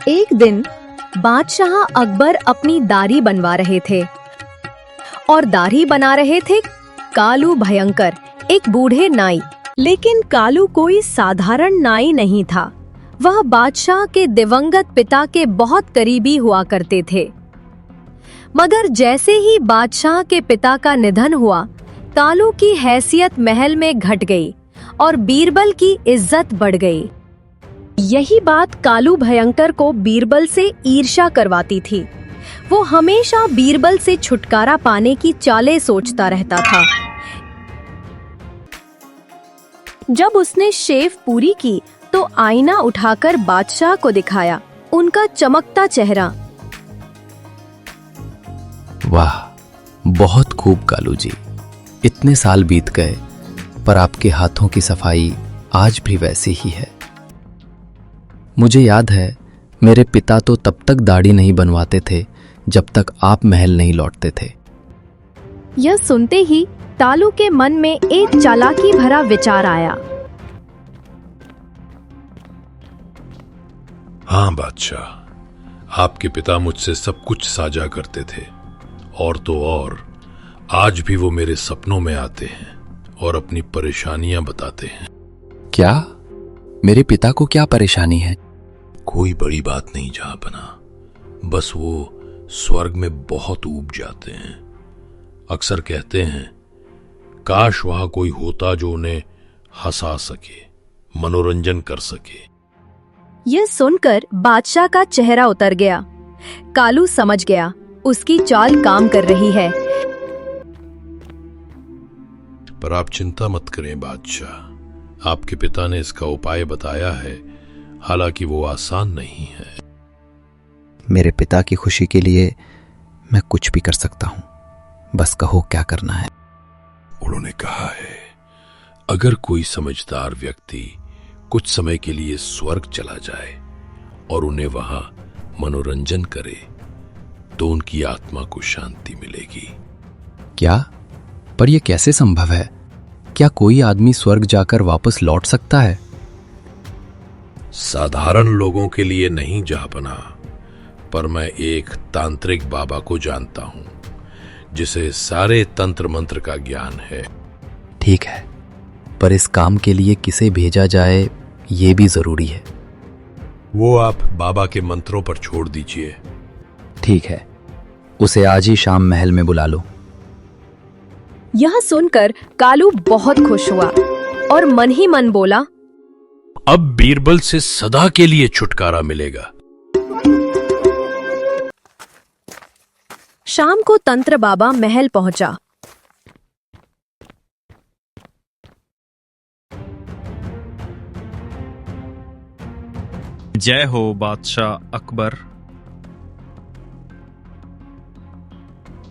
एक दिन बादशाह अकबर अपनी दाढ़ी बनवा रहे थे और दाढ़ी बना रहे थे कालू भयंकर, एक बूढ़े नाई। लेकिन कालू कोई साधारण नाई नहीं था। वह बादशाह के दिवंगत पिता के बहुत करीबी हुआ करते थे। मगर जैसे ही बादशाह के पिता का निधन हुआ, कालू की हैसियत महल में घट गई और बीरबल की इज्जत बढ़ गई। यही बात कालू भयंकर को बीरबल से ईर्ष्या करवाती थी। वो हमेशा बीरबल से छुटकारा पाने की चालें सोचता रहता था। जब उसने शेव पूरी की तो आईना उठाकर बादशाह को दिखाया, उनका चमकता चेहरा। वाह, बहुत खूब कालू जी। इतने साल बीत गए पर आपके हाथों की सफाई आज भी वैसी ही है। मुझे याद है, मेरे पिता तो तब तक दाढ़ी नहीं बनवाते थे जब तक आप महल नहीं लौटते थे। यह सुनते ही कालू के मन में एक चालाकी भरा विचार आया। हाँ बादशाह, आपके पिता मुझसे सब कुछ साझा करते थे, और तो और आज भी वो मेरे सपनों में आते हैं और अपनी परेशानियां बताते हैं। क्या? मेरे पिता को क्या परेशानी है? कोई बड़ी बात नहीं जहांपना, बस वो स्वर्ग में बहुत ऊब जाते हैं। अक्सर कहते हैं, काश वहां कोई होता जो उन्हें हंसा सके, मनोरंजन कर सके। यह सुनकर बादशाह का चेहरा उतर गया। कालू समझ गया, उसकी चाल काम कर रही है। पर आप चिंता मत करें बादशाह, आपके पिता ने इसका उपाय बताया है, हालांकि वो आसान नहीं है। मेरे पिता की खुशी के लिए मैं कुछ भी कर सकता हूं, बस कहो क्या करना है। उन्होंने कहा है, अगर कोई समझदार व्यक्ति कुछ समय के लिए स्वर्ग चला जाए और उन्हें वहां मनोरंजन करे तो उनकी आत्मा को शांति मिलेगी। क्या? पर यह कैसे संभव है? क्या कोई आदमी स्वर्ग जाकर वापस लौट सकता है? साधारण लोगों के लिए नहीं जहांपना, पर मैं एक तांत्रिक बाबा को जानता हूं जिसे सारे तंत्र मंत्र का ज्ञान है। ठीक है, पर इस काम के लिए किसे भेजा जाए ये भी जरूरी है। वो आप बाबा के मंत्रों पर छोड़ दीजिए। ठीक है, उसे आज ही शाम महल में बुला लो। यह सुनकर कालू बहुत खुश हुआ और मन ही मन बोला, अब बीरबल से सदा के लिए छुटकारा मिलेगा। शाम को तंत्र बाबा महल पहुंचा। जय हो बादशाह अकबर।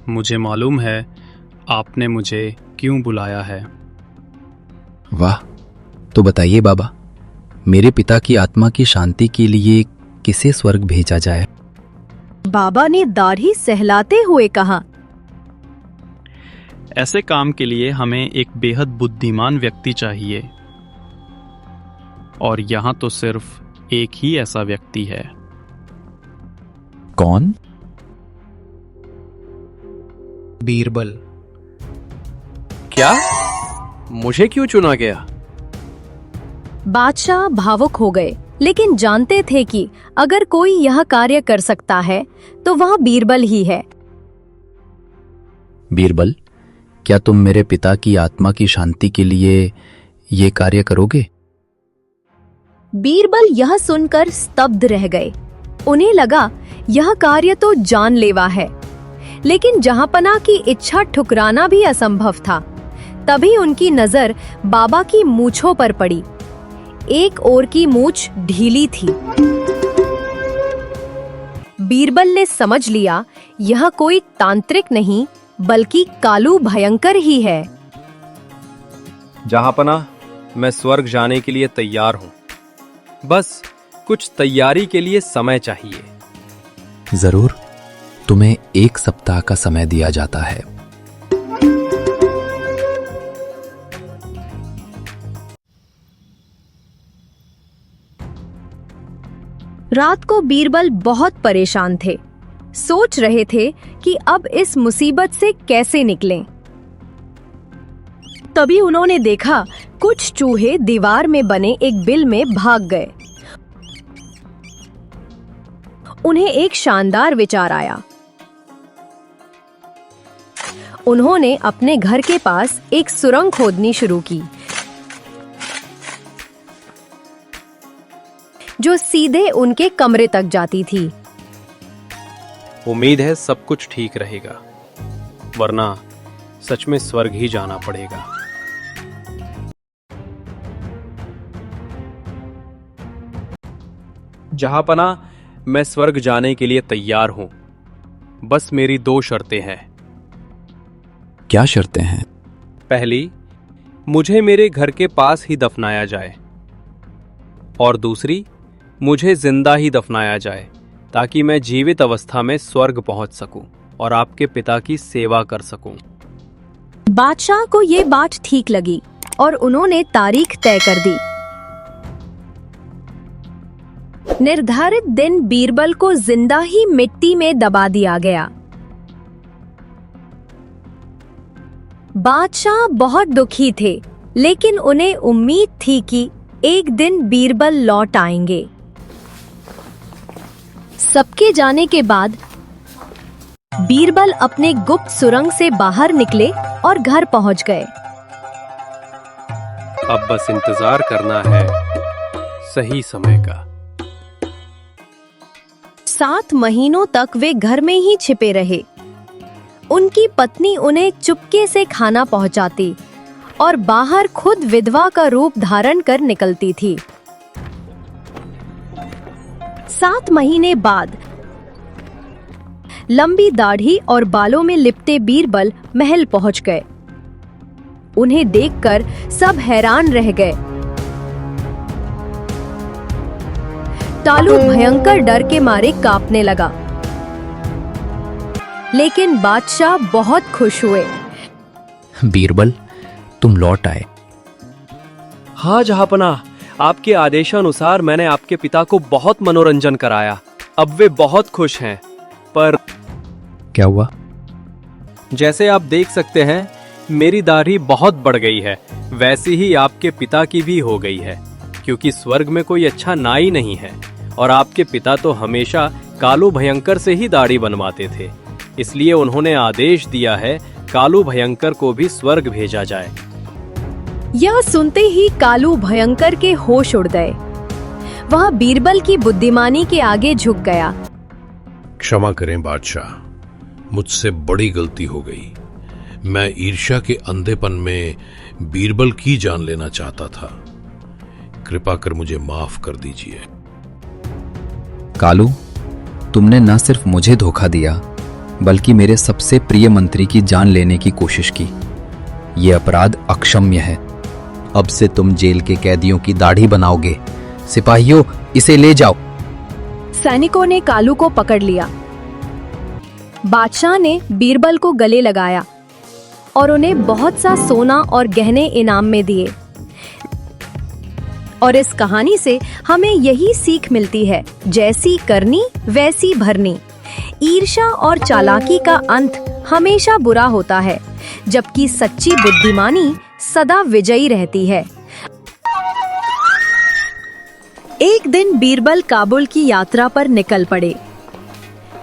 मुझे मालूम है आपने मुझे क्यों बुलाया है। वाह, तो बताइए बाबा, मेरे पिता की आत्मा की शांति के लिए किसे स्वर्ग भेजा जाए? बाबा ने दाढ़ी सहलाते हुए कहा, ऐसे काम के लिए हमें एक बेहद बुद्धिमान व्यक्ति चाहिए, और यहां तो सिर्फ एक ही ऐसा व्यक्ति है। कौन? बीरबल। क्या? मुझे क्यों चुना गया? बादशाह भावुक हो गए, लेकिन जानते थे कि अगर कोई यह कार्य कर सकता है तो वह बीरबल ही है। बीरबल, क्या तुम मेरे पिता की आत्मा की शांति के लिए ये कार्य करोगे? बीरबल यह सुनकर स्तब्ध रह गए। उन्हें लगा यह कार्य तो जानलेवा है, लेकिन जहांपना की इच्छा ठुकराना भी असंभव था। तभी उनकी नजर बाबा की मूंछों पर पड़ी। एक ओर की मूंछ ढीली थी। बीरबल ने समझ लिया, यह कोई तांत्रिक नहीं बल्कि कालू भयंकर ही है। जहांपना, मैं स्वर्ग जाने के लिए तैयार हूं। बस कुछ तैयारी के लिए समय चाहिए। जरूर, तुम्हें 1 सप्ताह का समय दिया जाता है। रात को बीरबल बहुत परेशान थे। सोच रहे थे कि अब इस मुसीबत से कैसे निकलें। तभी उन्होंने देखा कुछ चूहे दीवार में बने एक बिल में भाग गए। उन्हें एक शानदार विचार आया। उन्होंने अपने घर के पास एक सुरंग खोदनी शुरू की, जो सीधे उनके कमरे तक जाती थी। उम्मीद है सब कुछ ठीक रहेगा, वरना सच में स्वर्ग ही जाना पड़ेगा। जहांपना, मैं स्वर्ग जाने के लिए तैयार हूं। बस मेरी 2 शर्तें हैं। क्या शर्तें हैं? पहली, मुझे मेरे घर के पास ही दफनाया जाए, और दूसरी, मुझे जिंदा ही दफनाया जाए ताकि मैं जीवित अवस्था में स्वर्ग पहुंच सकूं और आपके पिता की सेवा कर सकूं। बादशाह को ये बात ठीक लगी और उन्होंने तारीख तय कर दी। निर्धारित दिन बीरबल को जिंदा ही मिट्टी में दबा दिया गया। बादशाह बहुत दुखी थे, लेकिन उन्हें उम्मीद थी कि एक दिन बीरबल लौट आएंगे। सबके जाने के बाद बीरबल अपने गुप्त सुरंग से बाहर निकले और घर पहुंच गए। अब बस इंतजार करना है सही समय का। 7 महीनों तक वे घर में ही छिपे रहे। उनकी पत्नी उन्हें चुपके से खाना पहुंचाती और बाहर खुद विधवा का रूप धारण कर निकलती थी। 7 महीने बाद लंबी दाढ़ी और बालों में लिपटे बीरबल महल पहुंच गए। उन्हें देखकर सब हैरान रह गए। तालू भयंकर डर के मारे कांपने लगा, लेकिन बादशाह बहुत खुश हुए। बीरबल, तुम लौट आए। हाँ जहांपना, आपके आदेशानुसार मैंने आपके पिता को बहुत मनोरंजन कराया। अब वे बहुत खुश हैं। पर क्या हुआ? जैसे आप देख सकते हैं, मेरी दाढ़ी बहुत बढ़ गई है। वैसी ही आपके पिता की भी हो गई है, क्योंकि स्वर्ग में कोई अच्छा नाई नहीं है और आपके पिता तो हमेशा कालू भयंकर से ही दाढ़ी बनवाते थे। इसलिए उन्होंने आदेश दिया है कालू भयंकर को भी स्वर्ग भेजा जाए। यह सुनते ही कालू भयंकर के होश उड़ गए। वह बीरबल की बुद्धिमानी के आगे झुक गया। क्षमा करें बादशाह, मुझसे बड़ी गलती हो गई। मैं ईर्ष्या के अंधेपन में बीरबल की जान लेना चाहता था। कृपा कर मुझे माफ कर दीजिए। कालू, तुमने न सिर्फ मुझे धोखा दिया, बल्कि मेरे सबसे प्रिय मंत्री की जान लेने की कोशिश की। यह अपराध अक्षम्य है। अब से तुम जेल के कैदियों की दाढ़ी बनाओगे। सिपाहियों, इसे ले जाओ। सैनिकों ने कालू को पकड़ लिया। बादशाह ने बीरबल को गले लगाया और उन्हें बहुत सा सोना और गहने इनाम में दिए। और इस कहानी से हमें यही सीख मिलती है, जैसी करनी वैसी भरनी। ईर्ष्या और चालाकी का अंत हमेशा बुरा होता है, जबकि सच्ची बुद्धिमानी सदा विजयी रहती है। एक दिन बीरबल काबुल की यात्रा पर निकल पड़े।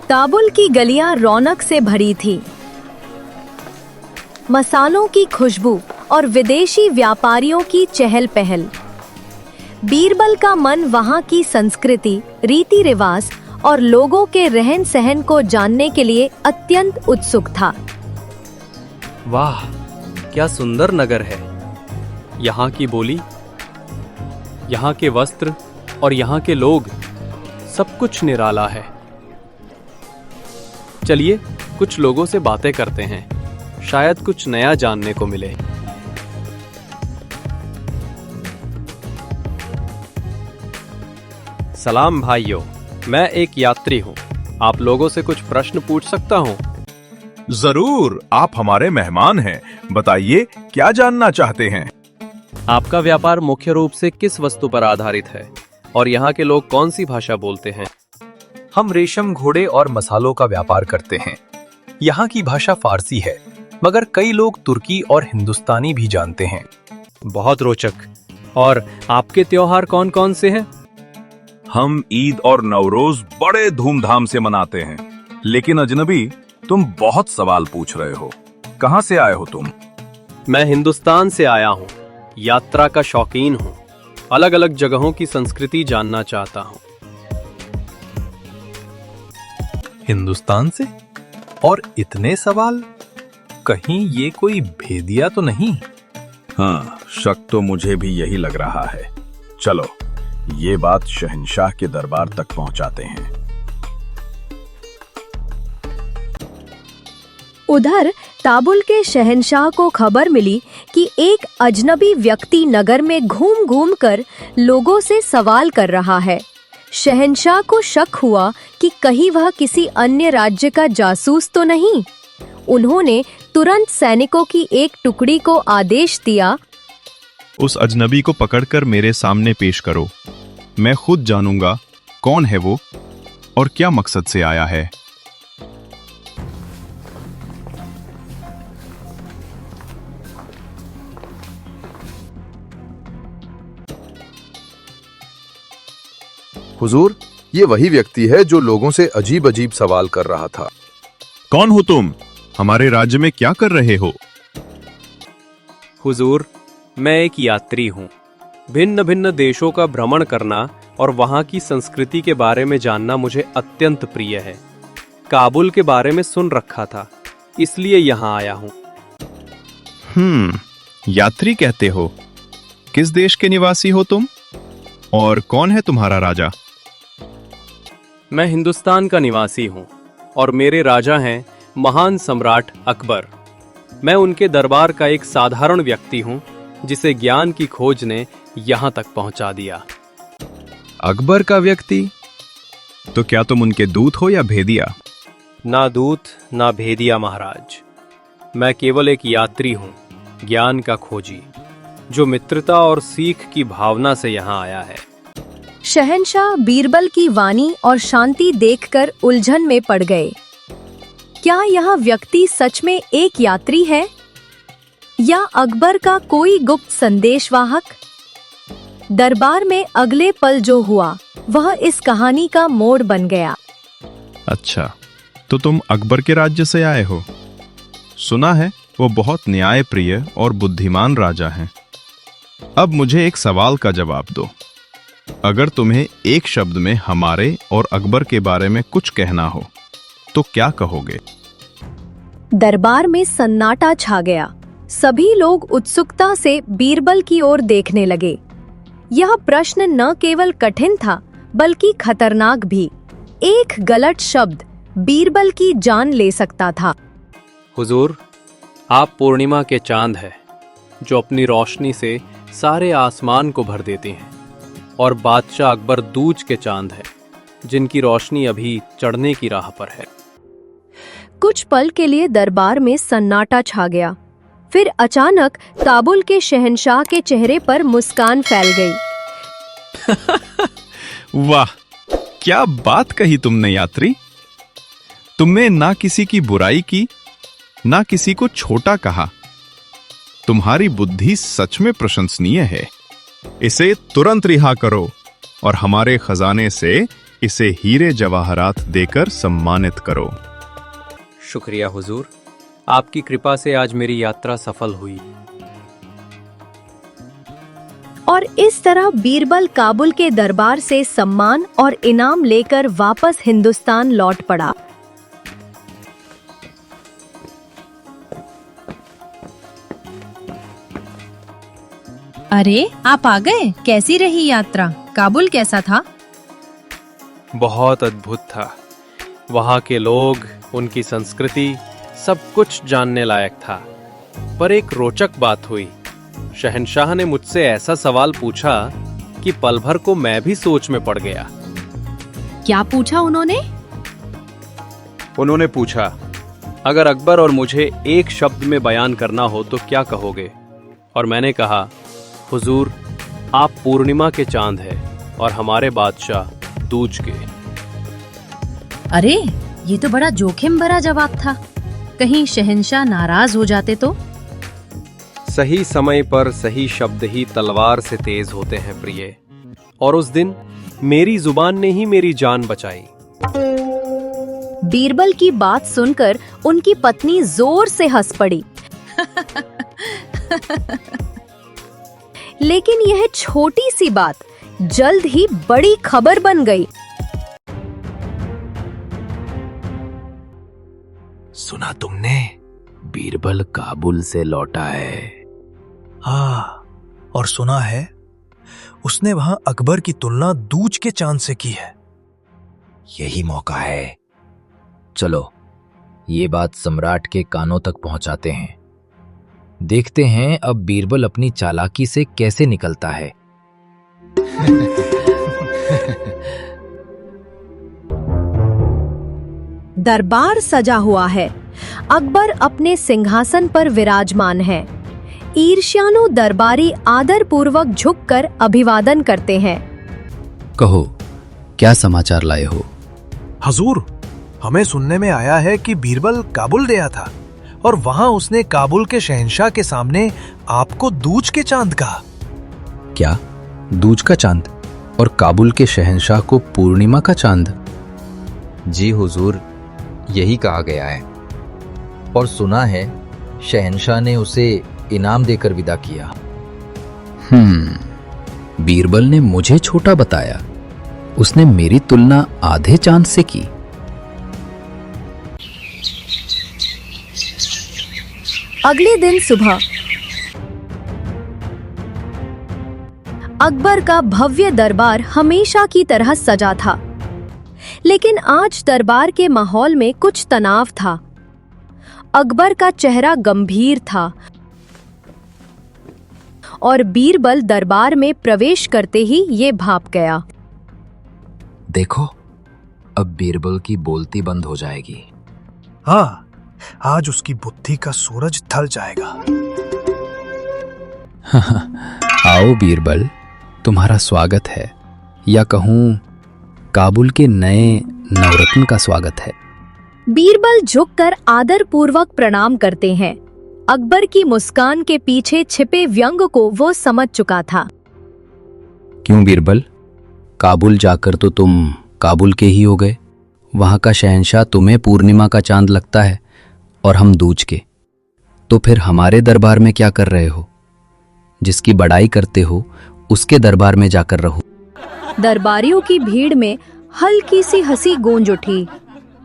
काबुल की गलियां रौनक से भरी थी। मसालों की खुशबू और विदेशी व्यापारियों की चहल पहल। बीरबल का मन वहां की संस्कृति, रीति रिवाज और लोगों के रहन सहन को जानने के लिए अत्यंत उत्सुक था। वाह, क्या सुंदर नगर है। यहाँ की बोली, यहाँ के वस्त्र और यहाँ के लोग, सब कुछ निराला है। चलिए कुछ लोगों से बातें करते हैं, शायद कुछ नया जानने को मिले। सलाम भाइयों, मैं एक यात्री हूँ। आप लोगों से कुछ प्रश्न पूछ सकता हूँ? जरूर, आप हमारे मेहमान हैं। बताइए, क्या जानना चाहते हैं? आपका व्यापार मुख्य रूप से किस वस्तु पर आधारित है? और यहाँ के लोग कौन सी भाषा बोलते हैं? हम रेशम, घोड़े और मसालों का व्यापार करते हैं। यहाँ की भाषा फारसी है, मगर कई लोग तुर्की और हिंदुस्तानी भी जानते हैं। बहुत रोचक। और आपके त्योहार कौन कौन से हैं? हम ईद और नवरोज बड़े धूमधाम से मनाते हैं। लेकिन अजनबी, तुम बहुत सवाल पूछ रहे हो। कहाँ से आए हो तुम? मैं हिंदुस्तान से आया हूँ। यात्रा का शौकीन हूँ। अलग अलग जगहों की संस्कृति जानना चाहता हूँ। हिंदुस्तान से? और इतने सवाल? कहीं ये कोई भेदिया तो नहीं? हाँ, शक तो मुझे भी यही लग रहा है। चलो, ये बात शहंशाह के दरबार तक पहुंचाते हैं। उधर ताबुल के शहंशाह को खबर मिली कि एक अजनबी व्यक्ति नगर में घूम घूम कर लोगों से सवाल कर रहा है। शहंशाह को शक हुआ कि कहीं वह किसी अन्य राज्य का जासूस तो नहीं। उन्होंने तुरंत सैनिकों की एक टुकड़ी को आदेश दिया, उस अजनबी को पकड़कर मेरे सामने पेश करो। मैं खुद जानूंगा कौन है वो और क्या मकसद से आया है। हुजूर, ये वही व्यक्ति है जो लोगों से अजीब अजीब सवाल कर रहा था। कौन हो तुम? हमारे राज्य में क्या कर रहे हो? हुजूर, मैं एक यात्री हूँ। भिन्न भिन्न देशों का भ्रमण करना और वहाँ की संस्कृति के बारे में जानना मुझे अत्यंत प्रिय है। काबुल के बारे में सुन रखा था, इसलिए यहाँ आया हूँ। यात्री कहते हो? किस देश के निवासी हो तुम? और कौन है तुम्हारा राजा? मैं हिंदुस्तान का निवासी हूँ और मेरे राजा हैं महान सम्राट अकबर। मैं उनके दरबार का एक साधारण व्यक्ति हूँ जिसे ज्ञान की खोज ने यहाँ तक पहुँचा दिया। अकबर का व्यक्ति? तो क्या तुम उनके दूत हो या भेदिया? ना दूत ना भेदिया महाराज। मैं केवल एक यात्री हूँ, ज्ञान का खोजी, जो मित्रता और सीख की भावना से यहाँ आया है। शहंशाह बीरबल की वाणी और शांति देखकर उलझन में पड़ गए। क्या यह व्यक्ति सच में एक यात्री है या अकबर का कोई गुप्त संदेशवाहक? दरबार में अगले पल जो हुआ वह इस कहानी का मोड़ बन गया। अच्छा, तो तुम अकबर के राज्य से आए हो। सुना है वो बहुत न्यायप्रिय और बुद्धिमान राजा हैं। अब मुझे एक सवाल का जवाब दो। अगर तुम्हें एक शब्द में हमारे और अकबर के बारे में कुछ कहना हो तो क्या कहोगे? दरबार में सन्नाटा छा गया। सभी लोग उत्सुकता से बीरबल की ओर देखने लगे। यह प्रश्न न केवल कठिन था बल्कि खतरनाक भी। एक गलत शब्द बीरबल की जान ले सकता था। हुजूर, आप पूर्णिमा के चांद हैं, जो अपनी रोशनी से सारे आसमान को भर देते हैं, और बादशाह अकबर दूज के चांद है, जिनकी रोशनी अभी चढ़ने की राह पर है। कुछ पल के लिए दरबार में सन्नाटा छा गया। फिर अचानक काबुल के शहंशाह के चेहरे पर मुस्कान फैल गई। वाह, क्या बात कही तुमने यात्री। तुमने ना किसी की बुराई की, ना किसी को छोटा कहा। तुम्हारी बुद्धि सच में प्रशंसनीय है। इसे तुरंत रिहा करो और हमारे खजाने से इसे हीरे जवाहरात देकर सम्मानित करो। शुक्रिया हुजूर, आपकी कृपा से आज मेरी यात्रा सफल हुई। और इस तरह बीरबल काबुल के दरबार से सम्मान और इनाम लेकर वापस हिंदुस्तान लौट पड़ा। अरे, आप आ गए। कैसी रही यात्रा? काबुल कैसा था? बहुत अद्भुत था। वहाँ के लोग, उनकी संस्कृति, सब कुछ जानने लायक था। पर एक रोचक बात हुई। शहंशाह ने मुझसे ऐसा सवाल पूछा कि पल भर को मैं भी सोच में पड़ गया। क्या पूछा उन्होंने? उन्होंने पूछा, अगर अकबर और मुझे एक शब्द में बयान करना हो तो क्या कहोगे? और मैंने कहा, हुजूर, आप पूर्णिमा के चांद हैं, और हमारे बादशाह दूज के। अरे ये तो बड़ा जोखिम भरा जवाब था। कहीं शहंशाह नाराज हो जाते तो? सही समय पर सही शब्द ही तलवार से तेज होते हैं प्रिय। और उस दिन मेरी जुबान ने ही मेरी जान बचाई। बीरबल की बात सुनकर उनकी पत्नी जोर से हंस पड़ी। लेकिन यह छोटी सी बात जल्द ही बड़ी खबर बन गई। सुना तुमने? बीरबल काबुल से लौटा है। हाँ, और सुना है उसने वहां अकबर की तुलना दूज के चांद से की है। यही मौका है। चलो ये बात सम्राट के कानों तक पहुंचाते हैं। देखते हैं अब बीरबल अपनी चालाकी से कैसे निकलता है। दरबार सजा हुआ है। अकबर अपने सिंहासन पर विराजमान है। ईर्ष्यालु दरबारी आदर पूर्वक झुककर अभिवादन करते हैं। कहो, क्या समाचार लाए हो? हजूर, हमें सुनने में आया है कि बीरबल काबुल गया था और वहां उसने काबुल के शहंशाह के सामने आपको दूज के चांद कहा। क्या? दूज का चांद और काबुल के शहंशाह को पूर्णिमा का चांद? जी हुजूर, यही कहा गया है। और सुना है शहंशाह ने उसे इनाम देकर विदा किया। बीरबल ने मुझे छोटा बताया। उसने मेरी तुलना आधे चांद से की। अगले दिन सुबह अकबर का भव्य दरबार हमेशा की तरह सजा था। लेकिन आज दरबार के माहौल में कुछ तनाव था। अकबर का चेहरा गंभीर था और बीरबल दरबार में प्रवेश करते ही ये भाप गया। देखो, अब बीरबल की बोलती बंद हो जाएगी। हाँ, आज उसकी बुद्धि का सूरज ढल जाएगा। आओ बीरबल, तुम्हारा स्वागत है, या कहूं काबुल के नए नवरत्न का स्वागत है। बीरबल झुककर आदर पूर्वक प्रणाम करते हैं। अकबर की मुस्कान के पीछे छिपे व्यंग को वो समझ चुका था। क्यों बीरबल, काबुल जाकर तो तुम काबुल के ही हो गए। वहां का शहंशाह तुम्हें पूर्णिमा का चांद लगता है और हम दूज के। तो फिर हमारे दरबार में क्या कर रहे हो? जिसकी बड़ाई करते हो उसके दरबार में जाकर रहो। दरबारियों की भीड़ में हल्की सी हंसी गूंज उठी।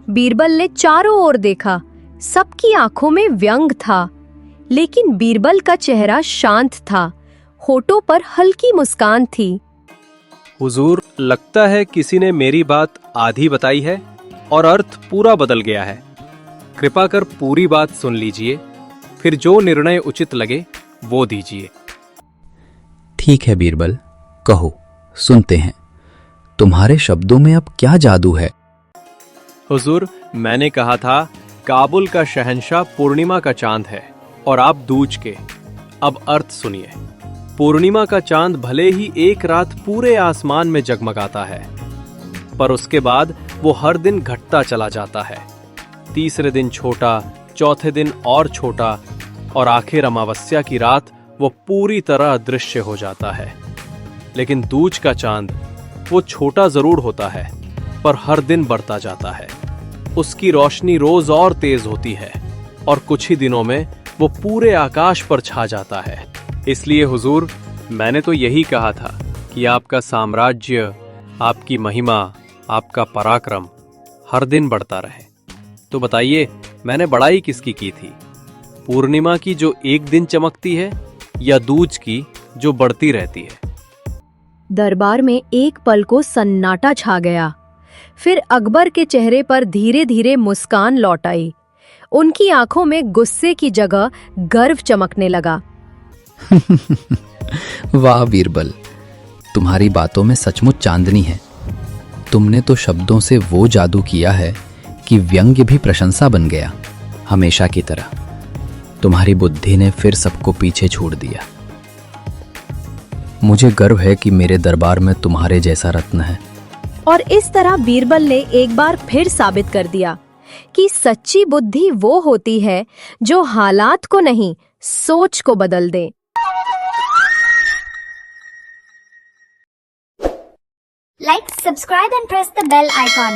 बीरबल ने चारों ओर देखा। सबकी आंखों में व्यंग था, लेकिन बीरबल का चेहरा शांत था। होठों पर हल्की मुस्कान थी। हुजूर, लगता है किसी ने मेरी बात आधी बताई है और अर्थ पूरा बदल गया है। कृपा कर पूरी बात सुन लीजिए, फिर जो निर्णय उचित लगे वो दीजिए। ठीक है बीरबल, कहो, सुनते हैं। तुम्हारे शब्दों में अब क्या जादू है? हुजूर, मैंने कहा था काबुल का शहंशाह पूर्णिमा का चांद है और आप दूज के। अब अर्थ सुनिए। पूर्णिमा का चांद भले ही एक रात पूरे आसमान में जगमगाता है, पर उसके बाद वो हर दिन घटता चला जाता है। तीसरे दिन छोटा, चौथे दिन और छोटा, और आखिर अमावस्या की रात वो पूरी तरह अदृश्य हो जाता है। लेकिन दूज का चांद, वो छोटा जरूर होता है, पर हर दिन बढ़ता जाता है। उसकी रोशनी रोज और तेज होती है और कुछ ही दिनों में वो पूरे आकाश पर छा जाता है। इसलिए हुजूर, मैंने तो यही कहा था कि आपका साम्राज्य, आपकी महिमा, आपका पराक्रम हर दिन बढ़ता रहे। तो बताइए, मैंने बड़ाई किसकी की थी? पूर्णिमा की जो एक दिन चमकती है, या दूज की जो बढ़ती रहती है? दरबार में एक पल को सन्नाटा छा गया। फिर अकबर के चेहरे पर धीरे धीरे मुस्कान लौट आई। उनकी आंखों में गुस्से की जगह गर्व चमकने लगा। वाह बीरबल, तुम्हारी बातों में सचमुच चांदनी है। तुमने तो शब्दों से वो जादू किया है कि व्यंग्य भी प्रशंसा बन गया। हमेशा की तरह तुम्हारी बुद्धि ने फिर सबको पीछे छोड़ दिया। मुझे गर्व है कि मेरे दरबार में तुम्हारे जैसा रत्न है। और इस तरह बीरबल ने एक बार फिर साबित कर दिया कि सच्ची बुद्धि वो होती है जो हालात को नहीं, सोच को बदल दे। Like, subscribe and press the bell icon.